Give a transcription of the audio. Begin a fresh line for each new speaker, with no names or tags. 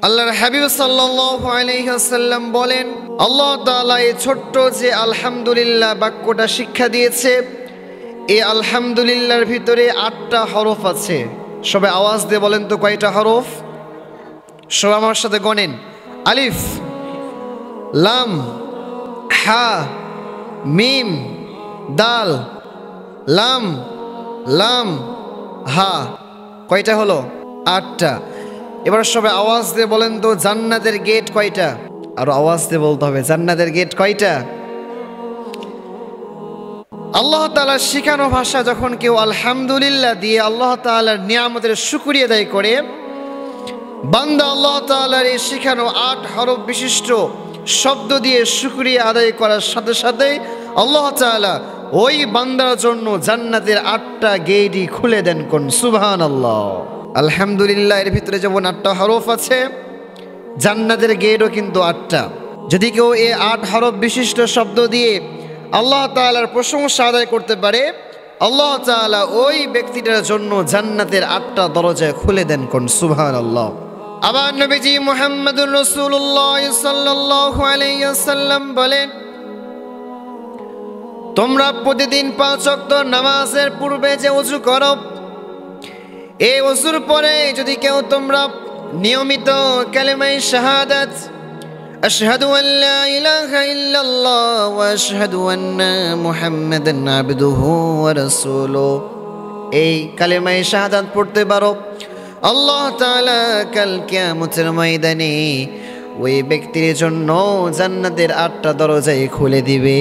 আল্লাহর হাবিব সাল্লাল্লাহু আলাইহি ওয়াসাল্লাম বলেন, আল্লাহ তাআলা এই ছোট্ট যে আলহামদুলিল্লাহ বাক্যটা শিক্ষা দিয়েছে, এই আলহামদুলিল্লাহর ভিতরে 8টা হরফ আছে। সবাই আওয়াজ দিয়ে বলেন তো কয়টা হরফ? সবাই আমার সাথে গণেন। আলিফ, লাম, হা, মিম, দাল, লাম, লাম, হা। কয়টা হলো? 8টা। এবার সবাই আওয়াজ দিয়ে বলেন তো জান্নাতের গেট কয়টা? আরো আওয়াজ দিয়ে বলতে হবে, জান্নাতের গেট কয়টা? আল্লাহ তাআলার শিখানো ভাষা যখন কেউ আলহামদুলিল্লাহ দিয়ে আল্লাহ তাআলার নিয়ামতের শুকরিয়া আদায় করে, বান্দা আল্লাহ তাআলার এই শিখানো 8 হরফ বিশিষ্ট শব্দ দিয়ে শুকরিয়া আদায় করার সাথে সাথে আল্লাহ তাআলা ওই বান্দার জন্য জান্নাতের 8টা গেটই খুলে দেন। কোন সুবহানাল্লাহ। আলহামদুলিল্লাহ এর ভিতরে যেমন 8টা হরফ আছে, জান্নাতের গেটও কিন্তু 8টা। যদি কেউ এই 8 হরফ বিশিষ্ট শব্দ দিয়ে আল্লাহ তাআলার প্রশংসা আদায় করতে পারে, আল্লাহ তাআলা ওই ব্যক্তিটার জন্য জান্নাতের 8টা দরজা খুলে দেন। কোন সুবহানাল্লাহ। আবার নবীজি মুহাম্মদুর রাসূলুল্লাহ সাল্লাল্লাহু আলাইহি ওয়াসাল্লাম বলেন, তোমরা প্রতিদিন 5 ওয়াক্ত নামাজের পূর্বে যে ওযু করো, এই ওযুর পরে যদি কেউ তোমরা নিয়মিত কালেমায়ে শাহাদাত আশহাদু আল্লা ইলাহা ইল্লাল্লাহ ওয়া আশহাদু আন্না মুহাম্মাদান আবদুহু ওয়া রাসূলুহু, এই কালেমায়ে শাহাদাত পড়তে পারো, আল্লাহ তাআলা কাল কিয়ামতের ময়দানে ওই ব্যক্তির জন্য জান্নাতের 8টা দরজাই খুলে দিবে।